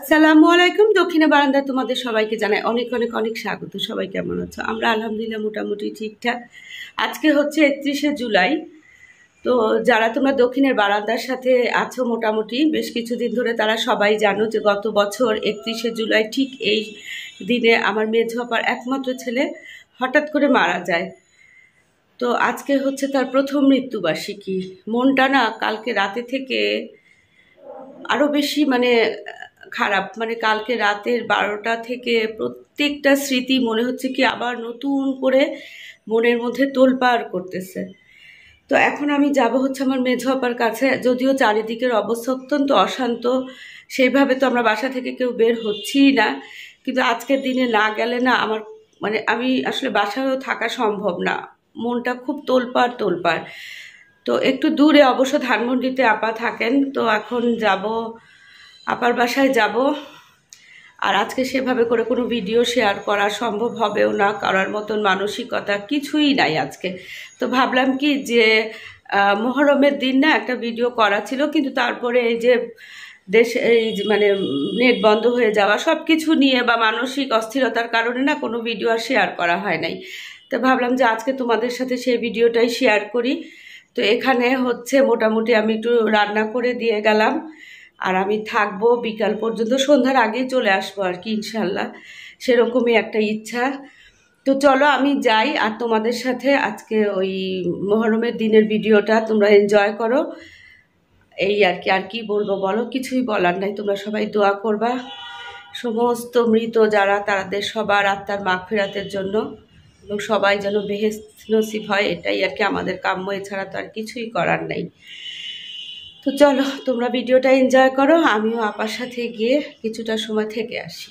আসসালামু আলাইকুম। দক্ষিণে বারান্দায় তোমাদের সবাইকে জানাই অনেক অনেক অনেক স্বাগত। সবাই কেমন আছো? আমরা আলহামদুলিল্লাহ মোটামুটি ঠিকঠাক। আজকে হচ্ছে 31শে জুলাই। তো যারা তোমরা দক্ষিণের বারান্দার সাথে আছো মোটামুটি বেশ কিছুদিন ধরে, তারা সবাই জানো যে গত বছর 31শে জুলাই ঠিক এই দিনে আমার মেঝো আপার একমাত্র ছেলে হঠাৎ করে মারা যায়। তো আজকে হচ্ছে তার প্রথম মৃত্যুবার্ষিকী। মনটা না কালকে রাতে থেকে আরও বেশি খারাপ। কালকে রাতের 12টা থেকে প্রত্যেকটা স্মৃতি মনে হচ্ছে কি আবার নতুন করে মনের মধ্যে তোলপাড় করতেছে। তো এখন আমি যাব হচ্ছে আমার মেঝো আপার কাছে। যদিও চারিদিকের অবস্থা অত্যন্ত অশান্ত, সেইভাবে তো আমরা বাসা থেকে কেউ বের হচ্ছিই না, কিন্তু আজকের দিনে না গেলে না আমার আমি আসলে বাসায়ও থাকা সম্ভব না। মনটা খুব তোলপাড় তোলপাড়। তো একটু দূরে অবশ্য ধানমন্ডিতে আপা থাকেন, তো এখন যাব আপার বাসায় যাব। আর আজকে সেভাবে করে কোনো ভিডিও শেয়ার করা সম্ভব হবেও না, করার মতন মানসিকতা কিছুই নাই আজকে। তো ভাবলাম কি যে মহরমের দিন না একটা ভিডিও করা ছিল, কিন্তু তারপরে এই যে দেশে এই যে নেট বন্ধ হয়ে যাওয়া সব কিছু নিয়ে বা মানসিক অস্থিরতার কারণে না কোনো ভিডিও আর শেয়ার করা হয় নাই। তো ভাবলাম যে আজকে তোমাদের সাথে সেই ভিডিওটাই শেয়ার করি। তো এখানে হচ্ছে মোটামুটি আমি একটু রান্না করে দিয়ে গেলাম, আর আমি থাকবো বিকাল পর্যন্ত, সন্ধ্যার আগেই চলে আসবো আর কি ইনশাল্লাহ, সেরকমই একটা ইচ্ছা। তো চলো আমি যাই, আর তোমাদের সাথে আজকে ওই মহরমের দিনের ভিডিওটা তোমরা এনজয় করো, এই আর কি। আর কি বলবো বলো, কিছুই বলার নাই। তোমরা সবাই দোয়া করবা সমস্ত মৃত যারা, তাদের সবার আত্মার মাগফিরাতের জন্য, এবং সবাই যেন বেহেশত নসিব হয়, এটাই আর কি আমাদের কাম্য, এছাড়া তো আর কিছুই করার নেই। তো চলো তোমরা ভিডিওটা এনজয় করো, আমিও আপার সাথে গিয়ে কিছুটা সময় থেকে আসি।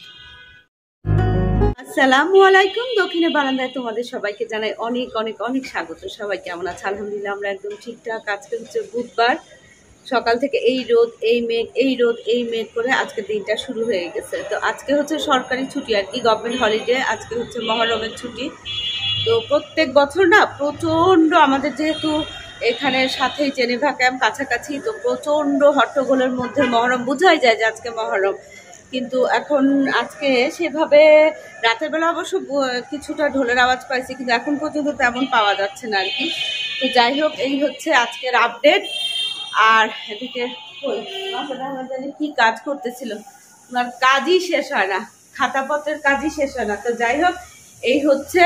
আসসালামু আলাইকুম। দক্ষিণে বারান্দায় তোমাদের সবাইকে জানাই অনেক অনেক অনেক স্বাগত। সবাই কেমন আছে? আলহামদুলিল্লাহ আমরা একদম ঠিকঠাক। আজকে হচ্ছে বুধবার, সকাল থেকে এই রোদ এই মেঘ এই রোদ এই মেঘ করে আজকে দিনটা শুরু হয়ে গেছে। তো আজকে হচ্ছে সরকারি ছুটি আর কি, গভর্নমেন্ট হলিডে। আজকে হচ্ছে মহরমের ছুটি। তো প্রত্যেক বছর না প্রচণ্ড, আমাদের যেহেতু এখানের সাথেই জেনেভা ক্যাম্প কাছাকাছি, তো প্রচণ্ড হট্টগোলের মধ্যে মহরম বোঝাই যায় যে আজকে মহরম। কিন্তু এখন আজকে সেভাবে রাতের বেলা অবশ্য কিছুটা ঢোলের আওয়াজ পাইছি, কিন্তু এখন পর্যন্ত তেমন পাওয়া যাচ্ছে না আর কি। তো যাই হোক, এই হচ্ছে আজকের আপডেট। আর এদিকে কি কাজ করতেছিল, তোমার কাজই শেষ হয় না, খাতাপত্রের কাজই শেষ হয় না। তো যাই হোক, এই হচ্ছে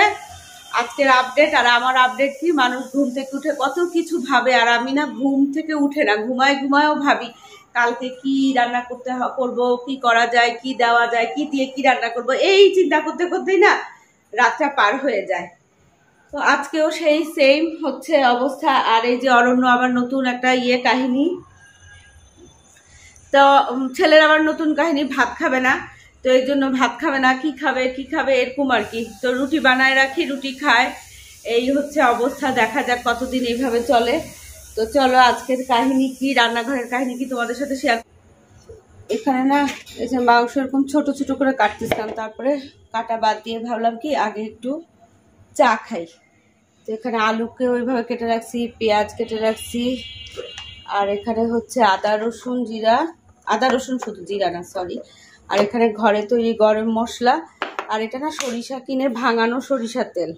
আজকের আপডেট। আর আমার আপডেট কি, মানুষ ঘুম থেকে উঠে কত কিছু ভাবে, আর আমি না ঘুম থেকে উঠে না, ঘুমায়ও ভাবি কালকে কি রান্না করব, কি করা যায়, কি দেওয়া যায়, কি দিয়ে কি রান্না করব, এই চিন্তা করতে করতেই না রাতটা পার হয়ে যায়। তো আজকেও সেই সেম হচ্ছে অবস্থা। আর এই যে অরণ্য আবার নতুন একটা কাহিনী। তো ছেলের আবার নতুন কাহিনী, ভাত খাবে না। তো এই জন্য ভাত খাবে না, কি খাবে এরকম আর কি। তো রুটি বানায় রাখি, রুটি খায়, এই হচ্ছে অবস্থা। দেখা যাক কতদিন এইভাবে চলে। তো চলো আজকের কাহিনী কি, রান্নাঘরের কাহিনী কি তোমাদের সাথে শেয়ার। এখানে না এই যে মাংস এরকম ছোট ছোট করে কাটতেছিলাম, তারপরে কাটা বাদ দিয়ে ভাবলাম কি আগে একটু চা খাই। তো এখানে আলুকে ওইভাবে কেটে রাখছি, পেঁয়াজ কেটে রাখছি, আর এখানে হচ্ছে আদা রসুন জিরা, আদা রসুন শুধু, জিরা না সরি। আর এখানে ঘরে তৈরি গরম মশলা, আর এটা না সরিষা কিনে ভাঙানো সরিষার তেল।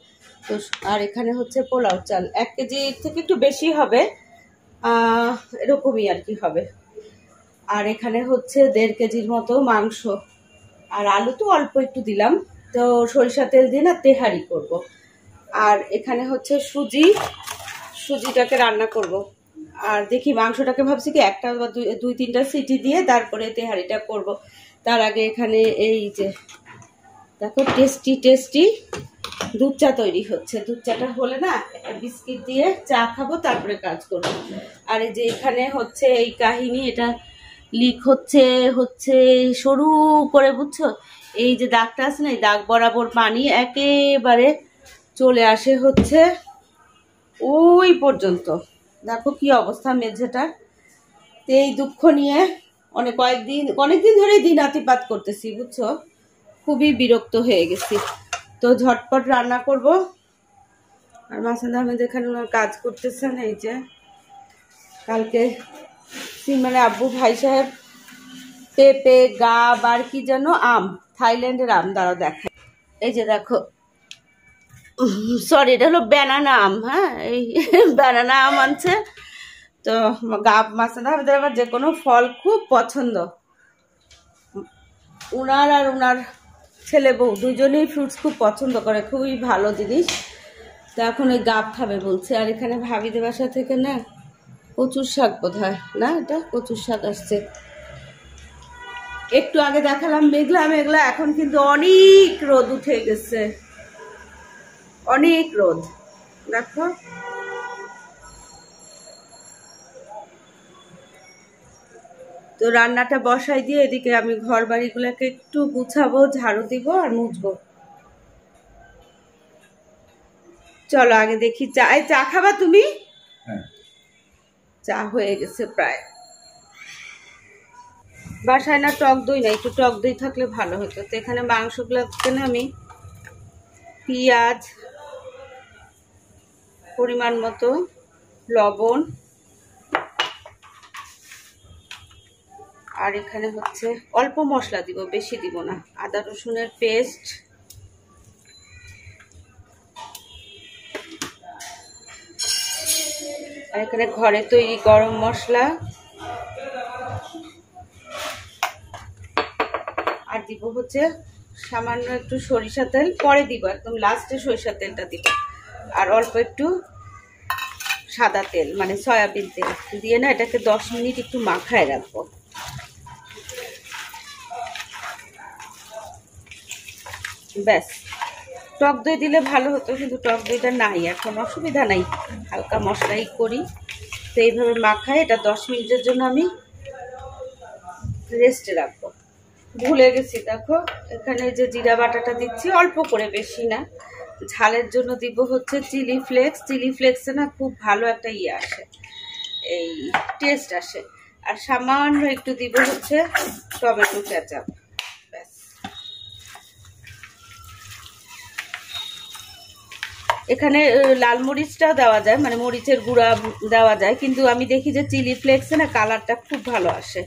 তো আর এখানে হচ্ছে পোলাও চাল, 1 কেজির থেকে একটু বেশি হবে, এরকমই আর কি হবে। আর এখানে হচ্ছে 1.5 কেজির মতো মাংস, আর আলু তো অল্প একটু দিলাম। তো সরিষা তেল দিয়ে না তেহারি করব। আর এখানে হচ্ছে সুজিটাকে রান্না করব। আর দেখি মাংসটাকে ভাবছি কি একটা বা দুই তিনটা সিটি দিয়ে তারপরে তেহারিটা করব। তার আগে এখানে এই যে দেখো টেস্টি দুধ চা তৈরি হচ্ছে। দুধ চাটা হলে না একটা বিস্কিট দিয়ে চা খাবো, তারপরে কাজ করবো। আর এই যে এখানে হচ্ছে এই কাহিনী, এটা লিক হচ্ছে সরু করে, বুঝছো? এই যে দাগটা আছে না, এই দাগ বরাবর পানি একেবারে চলে আসে হচ্ছে ওই পর্যন্ত। দেখো কি অবস্থা মেঝেটার। তো এই দুঃখ নিয়ে অনেকদিন ধরে দিন আতিপাত করতেছি, বুঝছো? খুবই বিরক্ত হয়ে গেছি। তো ঝটপট রান্না করব। আর মাসুদ আহমেদ এখানে ওনার কাজ করতেছেন। এই যে কালকে আব্বু ভাই সাহেব পেঁপে, গাব আর কি যেন আম, থাইল্যান্ডের আম, দাঁড়াও দেখায়। এই যে দেখো, সরি এটা হলো ব্যানানা আম। হ্যাঁ, এই ব্যানানা আম আনছে। তো গাব মাসাদা আমাদের আবার যে কোনো ফল খুব পছন্দ। উনার আর উনার ছেলে বউ দুজনেই ফ্রুটস খুব পছন্দ করে, খুবই ভালো জিনিস। তো এখন ওই গাব খাবে বলছে। আর এখানে ভাবিদের বাসা থেকে না কচুর শাক বোধ হয়, না এটা কচুর শাক আসছে। একটু আগে দেখালাম মেঘলা মেঘলা, এখন কিন্তু অনেক রোদ উঠে গেছে, অনেক রোদ দেখো। তো রান্নাটা বসাই দিয়ে এদিকে আমি ঘর বাড়িগুলোকে একটু গুছাবো, ঝাড়ু দিব আর মুছবো। চলো আগে দেখি চা খাবা তুমি? চা হয়ে গেছে প্রায়। বাসায় না টক দই না, একটু টক দই থাকলে ভালো হতো। তো এখানে মাংসগুলোকে না আমি পেঁয়াজ, পরিমাণ মতো লবণ, আর এখানে হচ্ছে অল্প মশলা দিব, বেশি দিব না, আদা রসুনের পেস্ট, আর এখানে ঘরে তৈরি গরম মশলা, আর দিব হচ্ছে সামান্য একটু সরিষা তেল, পরে দিব, একদম লাস্টে সরিষা তেলটা দিব, আর অল্প একটু সাদা তেল মানে সয়াবিন তেল দিয়ে না এটাকে 10 মিনিট একটু মাখায় রাখবো। ব্যাস, টক দই দিলে ভালো হতো, কিন্তু টক দইটা নাই এখন, অসুবিধা নাই, হালকা মশলাই করি। তো এইভাবে মাখায় এটা 10 মিনিটের জন্য আমি রেস্টে রাখবো। ভুলে গেছি দেখো, এখানে যে জিরা বাটাটা দিচ্ছি অল্প করে, বেশি না। ঝালের জন্য দিব হচ্ছে চিলি ফ্লেক্স। চিলি ফ্লেক্সে না খুব ভালো একটা ইয়ে আসে, এই টেস্ট আসে। আর সামান্য একটু দিব হচ্ছে টমেটো কেচাপ। ব্যাস, এখানে লাল মরিচটাও দেওয়া যায়, মানে মরিচের গুঁড়া দেওয়া যায়, কিন্তু আমি দেখি যে চিলি ফ্লেক্সে না কালারটা খুব ভালো আসে।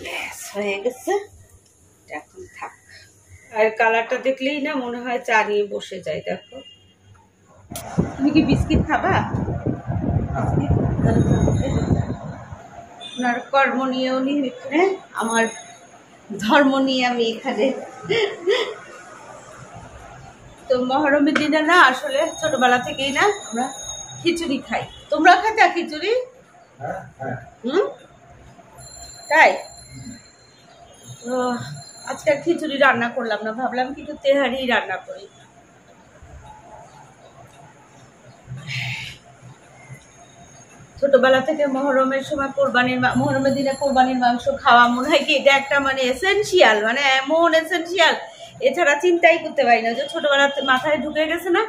ব্যাস হয়ে গেছে, এখন থাক। আর কালারটা দেখলেই না মনে হয় চা নিয়ে বসে যায়। দেখো, তুমি কি বিস্কিট খাবা? আপনার কর্ম নিয়ে উনি এখানে, আমার ধর্ম নিয়ে আমি এখানে। তো মহরমের দিনে না আসলে ছোটবেলা থেকেই না আমরা খিচুড়ি খাই। তোমরা খাইতা খিচুড়ি? তাই? তো আজকে খিচুড়ি রান্না করলাম না, ভাবলাম কি একটু তেহারি রান্না করি। ছোটবেলা থেকে মহরমের সময় মহরমের দিনে কোরবানির মাংস খাওয়া মনে হয় কি এটা একটা মানে এসেনশিয়াল, মানে এমন এসেনশিয়াল, এছাড়া চিন্তাই করতে পারি না। যে ছোটবেলা মাথায় ঢুকে গেছে না,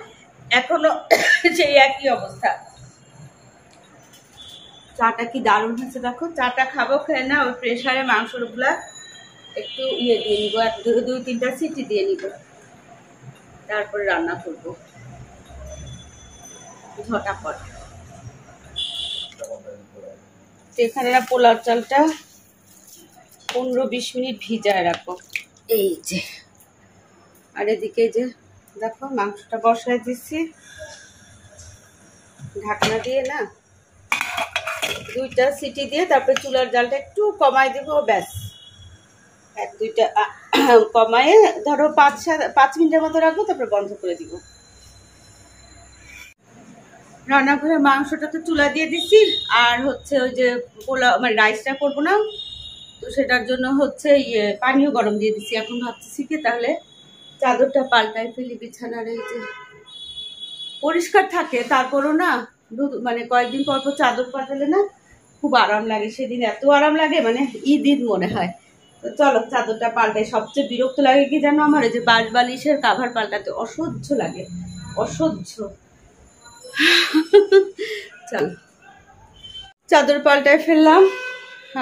এখনো সেই একই অবস্থা। চাটা কি দারুণ হয়েছে দেখো। চাটা খাবো, খেয়ে না ওই প্রেসারে মাংসগুলা একটু ইয়ে দিয়ে নিবো, 2-3টা সিটি দিয়ে নিব, তারপরে রান্না করবো ঝটাপট। এখানে না পোলাও চালটা 15-20 মিনিট ভিজায় রাখবো। এই যে, আর এদিকে যে দেখো মাংসটা বসায় দিচ্ছি ঢাকনা দিয়ে না, 2টা সিটি দিয়ে তারপরে চুলার জালটা একটু কমায় দেবো। ব্যাস, 1-2টা কমায়ে ধরো 5 মিনিটের মতো রাখবো, তারপরে বন্ধ করে দিব। রান্নাঘরে মাংসটা তো চুলা দিয়ে দিচ্ছি, আর হচ্ছে ওই যে পোলাও মানে রাইসটা করবো না, তো সেটার জন্য হচ্ছে পানিও গরম দিয়ে দিচ্ছি। এখন ভাবতেছি কি তাহলে চাদরটা পাল্টাই ফেলি বিছানার। এই যে পরিষ্কার থাকে তারপরও না মানে কয়েকদিন পর পর চাদর পাল্টালে না খুব আরাম লাগে। সেদিন এত আরাম লাগে মানে ঈদ মনে হয়। তো চলো চাদরটা পাল্টাই। সবচেয়ে বিরক্ত লাগে কি জানো আমার, এই যে বাস বালিশের কাভার পাল্টাতে অসহ্য লাগে, অসহ্য। চলো চাদর পাল্টায় ফেললাম,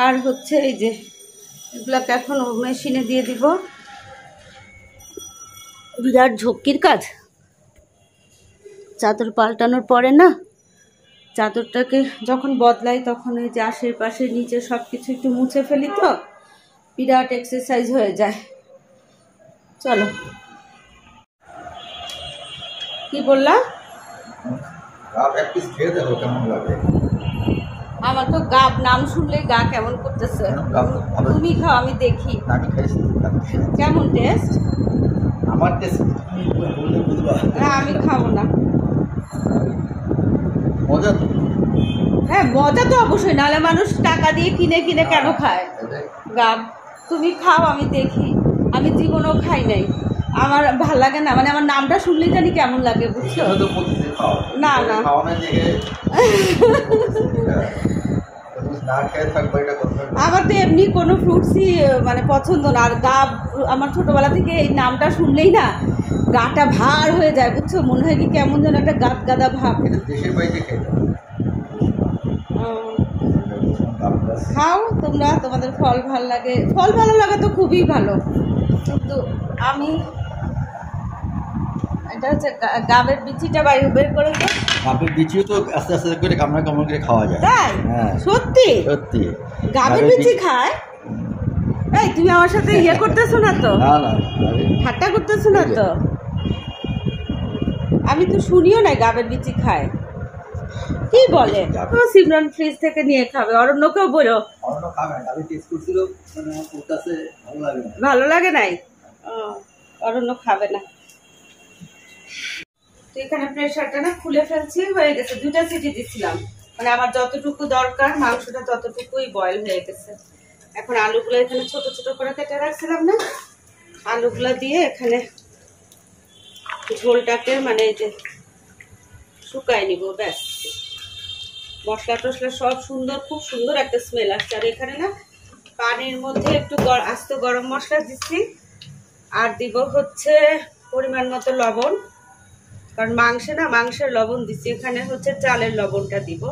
আর হচ্ছে এই যে এগুলাকে এখন মেশিনে দিয়ে দিব। বিরাট ঝক্কির কাজ চাদর পাল্টানোর পরে না, চাদরটাকে যখন বদলাই তখন ওই যে আশেপাশে নিচে সব কিছু একটু মুছে ফেলি, তো বিরাট এক্সারসাইজ হয়ে যায়। চলো, কি বললা? আমার তো গাব নাম শুনলেই গা কেমন করতেছে। তুমি খাও, আমি দেখি কেমন টেস্ট। আমার টেস্ট না, আমি খাবো না। মজা তো। হ্যাঁ, মজা তো অবশ্যই, নাহলে মানুষ টাকা দিয়ে কিনে কিনে কেন খায় গাব? তুমি খাও, আমি দেখি। আমি জীবনেও খাই নাই, আমার ভাল লাগে না, মানে আমার নামটা শুনলেই জানি কেমন লাগে, বুঝছো? না না, আমার তো এমনি কোনো ফ্রুটসই মানে পছন্দ না। আর গাব আমার ছোটবেলা থেকে এই নামটা শুনলেই না গাটা ভার হয়ে যায়, বুঝছো? মনে হয় কি কেমন যেন একটা গাদ গাদা ভাব। খাও তোমরা, তোমাদের ফল ভালো লাগে, ফল ভালো লাগা তো খুবই ভালো, কিন্তু আমি এটা হচ্ছে গাবের বিচিটা বের করে দিই। গাবের বিচিও তো আস্তে আস্তে করে কামড়া কামড় করে খাওয়া যায়। তাই? হ্যাঁ, সত্যি সত্যি গাবের বিচি খায়? এই তুমি আমার সাথে ইয়ে করতেছো না তো? না না, ঠাট্টা করতেছো না তো? আমি তো শুনিও না গাবের বিচি খায়। কি বলে? সিমরান ফ্রিজ থেকে নিয়ে খাবে, অরণ্যকেও বলো। অরণ্য খাবে না, আমি টেস্ট করছিল, মানে ওর কাছে ভালো লাগে না। ভালো লাগে নাই? অরণ্য খাবে না। তো এখানে প্রেশারটা না খুলে ফেলছি, হয়ে গেছে। 2টা সিটি দিছিলাম, মানে আমার যতটুকু দরকার মাংসটা ততটুকুই বয়েল হয়ে গেছে। এখন আলুগুলো এখানে ছোট ছোট করে কেটে রাখছিলাম না, আলুগুলো দিয়ে এখানে ঝোলটাকে মানে এই যে শুকাই নিব, ব্যাস। মশলা টসলা সব সুন্দর, খুব সুন্দর একটা স্মেল আসছে। আর এখানে না পানির মধ্যে একটু আস্ত গরম মশলা দিচ্ছি, আর দিব হচ্ছে পরিমাণ মতো লবণ, কারণ মাংসের লবণ দিচ্ছি। এখানে হচ্ছে চালের লবণটা দিব,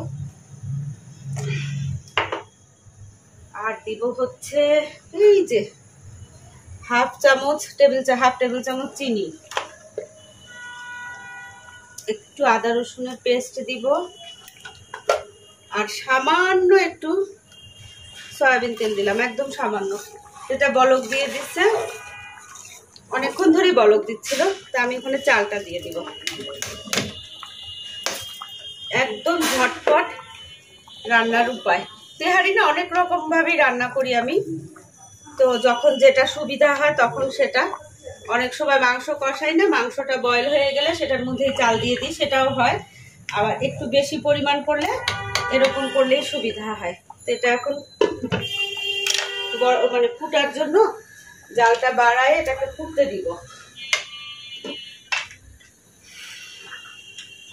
আর দিব হচ্ছে এই যে হাফ টেবিল চামচ চিনি, একটু আদা রসুনের পেস্ট দিব, আর সামান্য একটু সয়াবিন তেল দিলাম, একদম সামান্য। এটা বলক দিয়ে দিচ্ছে, অনেকক্ষণ ধরেই বলক দিচ্ছিল, তা আমি এখানে চালটা দিয়ে দিব। একদম ঝটপট রান্নার উপায়। তেহারি না অনেক রকম ভাবেই রান্না করি আমি, তো যখন যেটা সুবিধা হয় তখন সেটা। অনেক সময় মাংস কষাই না, মাংসটা বয়েল হয়ে গেলে সেটার মধ্যেই চাল দিয়ে দিই, সেটাও হয়। আবার একটু বেশি পরিমাণ করলে এরকম করলেই সুবিধা হয়। তো এটা এখন মানে ফুটার জন্য জালটা বাড়ায় এটাকে ফুটতে দিব।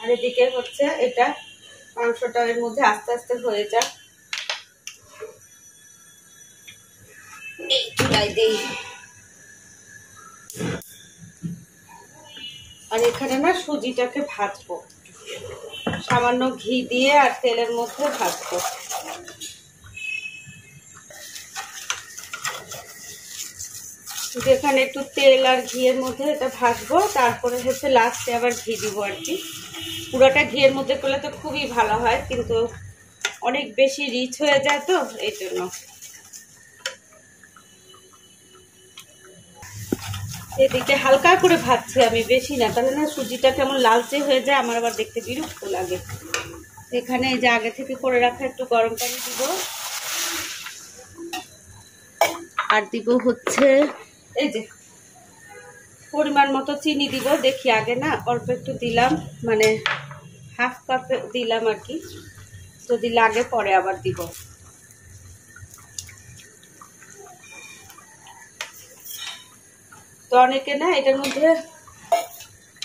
আর এদিকে হচ্ছে এটা মাংসটা এর মধ্যে আস্তে আস্তে হয়ে যায়। এই চুলাই দেই। আর এখানে না সুজিটাকে ভাজবো, সামান্য ঘি দিয়ে আর তেলের মধ্যে ভাজবো। যেখানে একটু তেল আর ঘিয়ের মধ্যে এটা ভাজবো, তারপরে হচ্ছে লাস্টে আবার ঘি দিব আর কি। পুরোটা ঘিয়ের মধ্যে করলে তো খুবই ভালো হয়, কিন্তু অনেক বেশি রিচ হয়ে যায় তো এই জন্য। এদিকে হালকা করে ভাজছি আমি, বেশি না, তাহলে না সুজিটা কেমন লালচে হয়ে যায়, আমার আবার দেখতে বিরক্ত লাগে। এখানে এই যে আগে থেকে করে রাখা একটু গরম পানি দিব, আর দিব হচ্ছে এই যে পরিমাণ মতো চিনি দিব। দেখি আগে না অল্প একটু দিলাম, মানে হাফ কাপ দিলাম আর কি, যদি লাগে পরে আবার দিব। তো অনেকে না এটার মধ্যে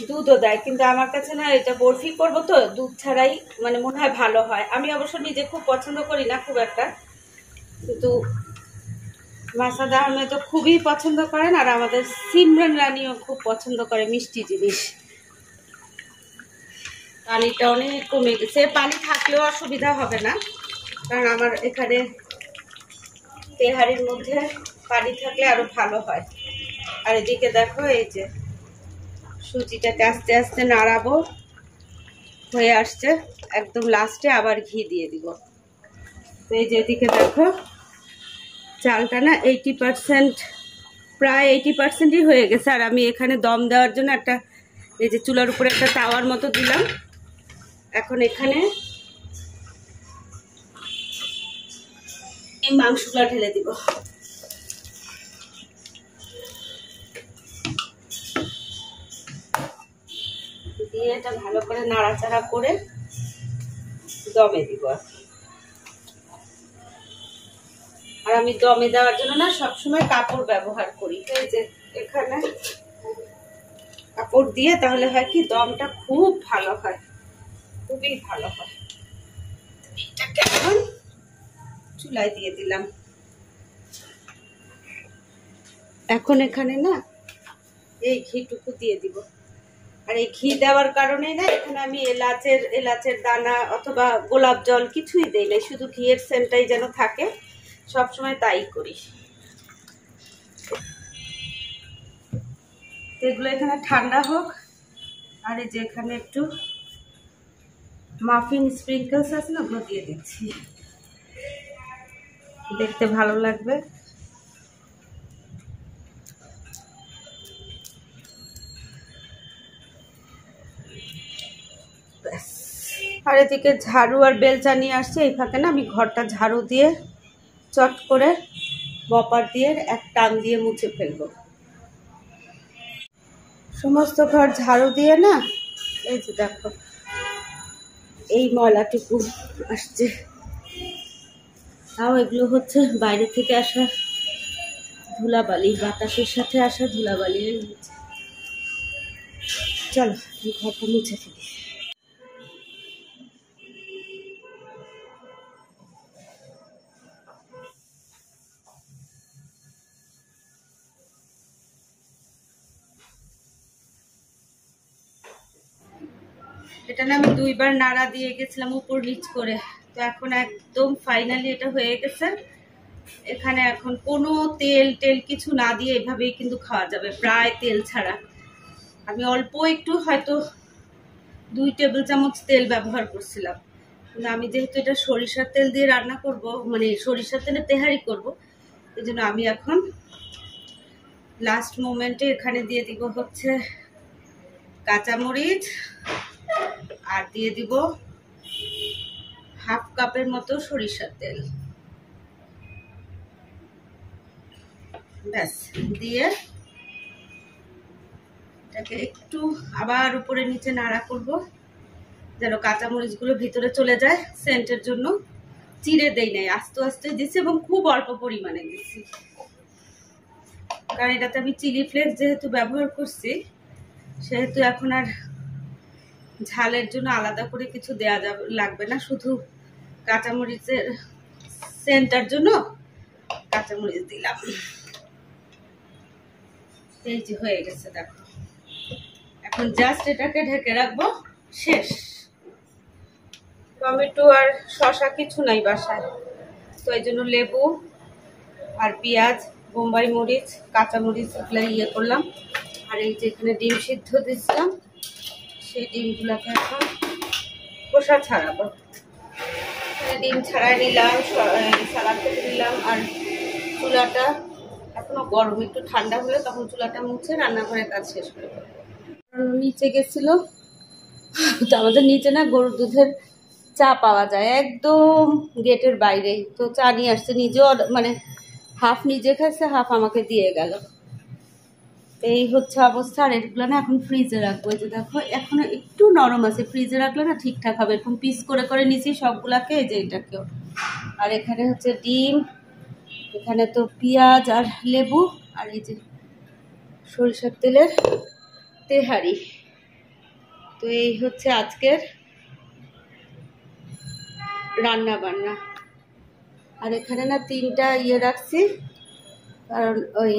দুধও দেয়, কিন্তু আমার কাছে না এটা বরফি করবো তো দুধ ছাড়াই মানে মনে হয় ভালো হয়। আমি অবশ্য নিজে খুব পছন্দ করি না খুব একটা, কিন্তু মাসাদা আহমেদ তো খুবই পছন্দ করেন, আর আমাদের সিমরান রানীও খুব পছন্দ করে মিষ্টি জিনিস। পানিটা অনেক কমে গেছে, পানি থাকলেও অসুবিধা হবে না, কারণ আমার এখানে তেহারির মধ্যে পানি থাকলে আরো ভালো হয়। আর এদিকে দেখো এই যে সুজিটাকে আস্তে আস্তে নাড়াবো, হয়ে আসছে, একদম লাস্টে আবার ঘি দিয়ে দিব। তো এই যেদিকে দেখো চালটা না 80%, প্রায় 80%ই হয়ে গেছে। আর আমি এখানে দম দেওয়ার জন্য একটা এই যে চুলার উপরে একটা তাওয়ার মতো দিলাম। এখন এখানে এই মাংসগুলো ঢেলে দিব। দিয়ে এটা ভালো করে নাড়াচাড়া করে দমে দিব। আর আমি দমে দেওয়ার জন্য না সবসময় কাপড় ব্যবহার করি। এই যে এখানে কাপড় দিয়ে তাহলে হয় কি দমটা খুব ভালো হয়, খুবই ভালো হয়। এটাকে এখন চুলায় দিয়ে দিলাম। এখন এখানে না এই ঘিটুকু দিয়ে দিব। আর এই ঘি দেওয়ার কারণে না এখানে আমি এলাচের দানা অথবা গোলাপ জল কিছুই দেই না, শুধু ঘিয়ের সেন্টটাই যেন থাকে, সবসময় তাই করি। এগুলো এখানে ঠান্ডা হোক। আর এই যে এখানে একটু মাফিন স্প্রিঙ্কলস আছে না, ওগুলো দিয়ে দিচ্ছি, দেখতে ভালো লাগবে। আর এদিকে ঝাড়ু আর বেলচা নিয়ে আসছে। এই ফাঁকে না আমি ঘরটা ঝাড়ু দিয়ে চট করে মপার দিয়ে এক টান দিয়ে মুছে ফেলবো। সমস্ত ঘর ঝাড়ু দিয়ে না এই যে দেখো এই ময়লাটুকু আসছে। তাও এগুলো হচ্ছে বাইরে থেকে আসা ধুলাবালি, বাতাসের সাথে আসা ধুলাবালি। চলো ঘরটা মুছে ফেলি। এটা না আমি 2 বার নাড়া দিয়ে গেছিলাম উপর নিচ করে। তো এখন একদম ফাইনালি এটা হয়ে গেছে। এখানে এখন কোনো তেল কিছু না দিয়ে এভাবেই কিন্তু খাওয়া যাবে, প্রায় তেল ছাড়া। আমি অল্প একটু হয়তো 2 টেবিল চামচ তেল ব্যবহার করছিলাম, কিন্তু আমি যেহেতু এটা সরিষার তেল দিয়ে রান্না করব, মানে সরিষার তেলে তেহারি করব, এই জন্য আমি এখন লাস্ট মোমেন্টে এখানে দিয়ে দিব হচ্ছে কাঁচামরিচ, আর দিয়ে দিব হাফ কাপের মতো সরিষার তেল। ব্যাস, দিয়ে এটাকে একটু আবার উপরে নিচে নাড়া করব যেন কাঁচামরিচগুলো ভিতরে চলে যায় সেন্টের জন্য। চিড়ে দেই নাই, আস্তে আস্তে দিচ্ছি এবং খুব অল্প পরিমাণে দিচ্ছি, কারণ এটাতে আমি চিলি ফ্লেক্স যেহেতু ব্যবহার করছি, সেহেতু এখন আর ঝালের জন্য আলাদা করে কিছু দেয়া লাগবে না। শুধু কাঁচামরিচের সেন্টার জন্য কাঁচামরিচ দিলাম। এই যে হয়ে গেছে দেখো। এখন জাস্ট এটাকে ঢেকে রাখবো, শেষ। টমেটো আর শসা কিছু নাই বাসায়, তো এই জন্য লেবু আর পেঁয়াজ, বোম্বাই মরিচ, কাঁচামরিচ এগুলো ইয়ে করলাম। আর এই যে এখানে ডিম সিদ্ধ দিচ্ছিলাম, সেই ডিমগুলোকে এখন খোসা ছাড়াবো। ডিম ছাড়াই নিলাম, সালাদ কেটে নিলাম। আর চুলাটা এখনো গরম, একটু ঠান্ডা হলে তখন চুলাটা মুছে রান্নাঘরের কাজ শেষ করে দেবো। নিচে গেছিল তো আমাদের নিচে না গরুর দুধের চা পাওয়া যায় একদম গেটের বাইরে। তো চা নিয়ে আসছে, নিজেও মানে হাফ নিজে খাচ্ছে, হাফ আমাকে দিয়ে গেল। এই হচ্ছে অবস্থা। আর এগুলো না এখন ফ্রিজে রাখবো। এই যে দেখো এখনো একটু নরম আছে, ফ্রিজে রাখলে না ঠিকঠাক হবে। এরকম পিস করে করে নিচ্ছি সবগুলাকে, এই যে এটাকেও। আর এখানে হচ্ছে ডিম, এখানে তো পেঁয়াজ আর লেবু, আর এই যে সরিষার তেলের তেহারি। তো এই হচ্ছে আজকের রান্না বান্না। আর এখানে না 3টা ইয়ে রাখছি, কারণ ওই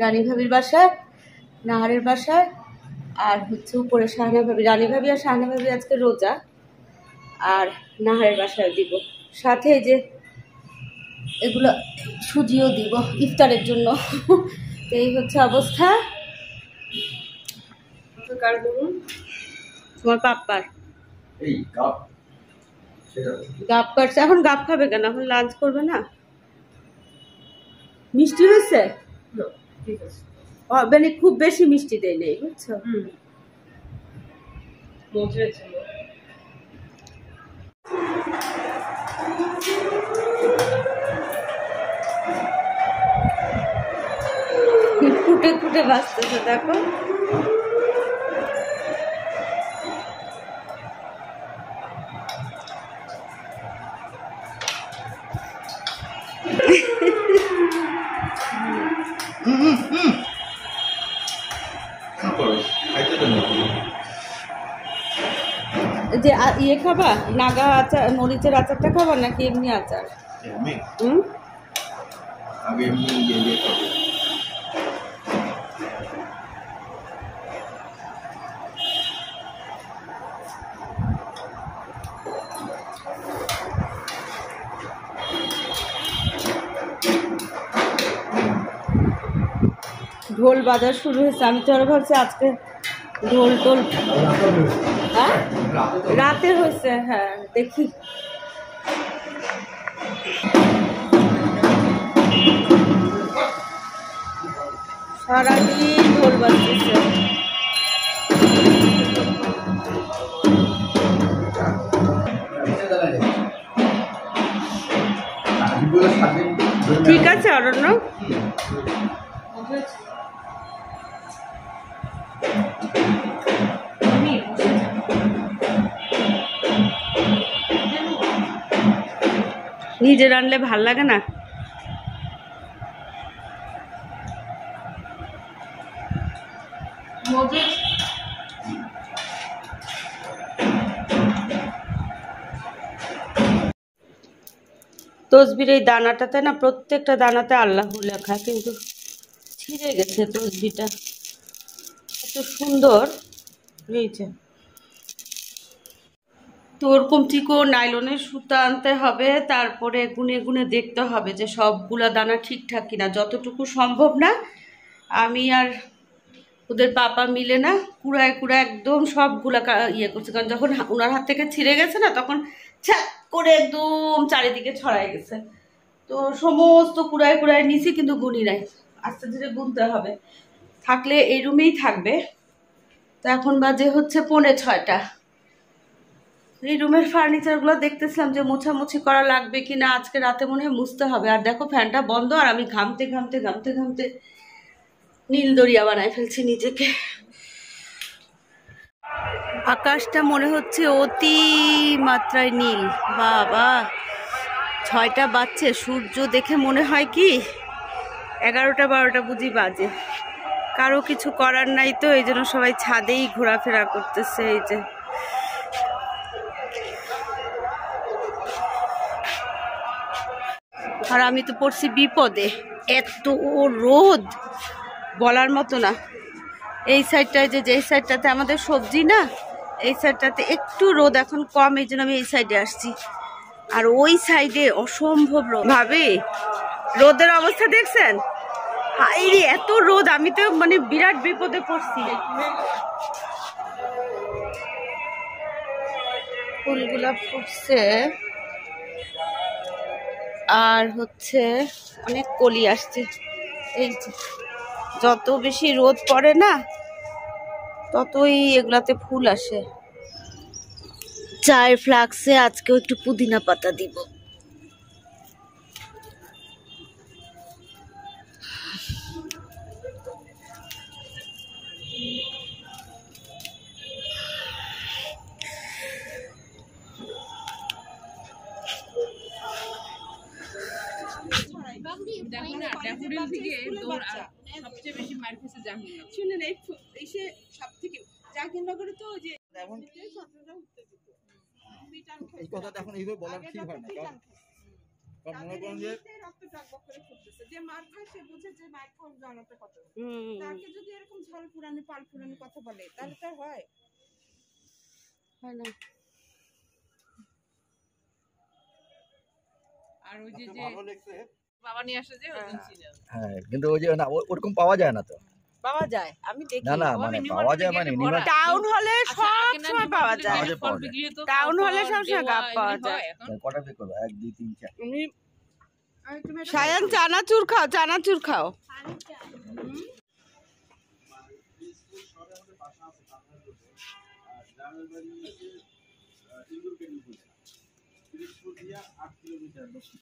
রানী ভাবির বাসায়, নাহারের বাসায়, আর হচ্ছে উপরে শাহানা ভাবি, রানী ভাবি আর শাহানা ভাবি আজকে রোজা, আর নাহারের বাসায় দিব। সাথে এই যে এগুলো সুজিও দিব ইফতারের জন্য। এই হচ্ছে অবস্থা। তোমার পাপ্পার এই কাপ সেটা গাপ কাটছে, এখন গাপ খাবে কেন? এখন লাঞ্চ করবে না? মিষ্টি হয়েছে? ঠিক আছে। মানে খুব বেশি মিষ্টি দেয় নেই, বুঝছো? মজুরেছে ফুটে ফুটে বাঁচতেছে, দেখো। যে ইয়ে খাবা, নাগা আচার, মরিচের আচারটা খাবা নাকি এমনি আচার? হুম, আগে এমনি দিয়ে খাবো। ঢোল বাজার শুরু হয়েছে। আমি তো আরো ভাবছি আজকে ঢোল টোল। হ্যাঁ, রাতে হয়েছে। হ্যাঁ, দেখি। সারাদিন ঢোল বাজতেছে। ঠিক আছে অরণ্য। নিজে রানলে ভাল লাগে না? তসবির এই দানাটাতে না, প্রত্যেকটা দানাতে আল্লাহ লেখা, কিন্তু ছিঁড়ে গেছে তসবিটা। এত সুন্দর হয়েছে। তো ওরকম চিকো নাইলনের সুতা আনতে হবে, তারপরে গুনে গুনে দেখতে হবে যে সবগুলা দানা ঠিকঠাক কিনা। যতটুকু সম্ভব না, আমি আর ওদের পাপা মিলে না কুড়ায় কুড়ায় একদম সবগুলা ইয়ে করছে। কারণ যখন ওনার হাত থেকে ছিঁড়ে গেছে না, তখন ছ্যাক করে একদম চারিদিকে ছড়াই গেছে। তো সমস্ত কুড়ায় কুড়ায় নিছি, কিন্তু গুনি নাই। আস্তে ধীরে গুনতে হবে। থাকলে এই রুমেই থাকবে। তো এখন বাজে হচ্ছে 5:45। এই রুমের ফার্নিচারগুলো দেখতেছিলাম যে মোছামুছি করা লাগবে কিনা। আজকে রাতে মনে হয় মুছতে হবে। আর দেখো ফ্যানটা বন্ধ, আর আমি ঘামতে ঘামতে ঘামতে ঘামতে নীল দরিয়া বানায় ফেলছি নিজেকে। আকাশটা মনে হচ্ছে অতি মাত্রায় নীল। বাবা, 6টা বাজছে। সূর্য দেখে মনে হয় কি 11টা 12টা বুঝি বাজে। কারো কিছু করার নাই, তো এই জন্য সবাই ছাদেই ঘোরাফেরা করতেছে। এই যে আর আমি তো পড়ছি বিপদে। এত রোদ বলার মতো না। এই সাইডটায় যেই সাইডটাতে আমাদের সবজি না, এই সাইডটাতে একটু রোদ এখন কম, এই জন্য আমি এই সাইডে আসছি। আর ওই সাইডে অসম্ভব রোদ। ভাবি, রোদের অবস্থা দেখছেন? হাইরে এত রোদ, আমি তো মানে বিরাট বিপদে পড়ছি। ফুলগুলা ফুটছে, আর হচ্ছে অনেক কলি আসছে। এই যে যত বেশি রোদ পড়ে না, ততই এগুলাতে ফুল আসে। চায়ের ফ্লাক্সে আজকেও একটু পুদিনা পাতা দিব। দেখো না, ড্যাফোডিল থেকে সবচেয়ে বেশি মার খেয়েছে জাহাঙ্গীরনগর। শুনেন, এসে সব থেকে জাহাঙ্গীরনগরে তো যে এই কথাটা এখন এইভাবে বলার ঠিক হয় না, কারণ মনে করেন যে রক্ত টকবক করে ফুটতেছে। যে মার খায় সে বুঝে যে মার খাওয়া জানাতে কত। তাকে যদি এরকম ঝড় পুরানি পাল পুরানি কথা বলে, তাহলে তো হয় না। আর ওই যে বাবা নিয়ে আসে যে হ্যাঁ, কিন্তু ওই যে না ওরকম পাওয়া যায় না তো। পাওয়া যায়, আমি দেখি। না না মানে পাওয়া যায় মানে মিনিমাম টাউন হলে সব সময় পাওয়া যায়, পাওয়া যায়। টাউন হলে সবসময় গাব পাওয়া যায়। কটা বের করবো 1 2 3 4 তুমি সায়ান চানাচুর খাও, চানাচুর খাও।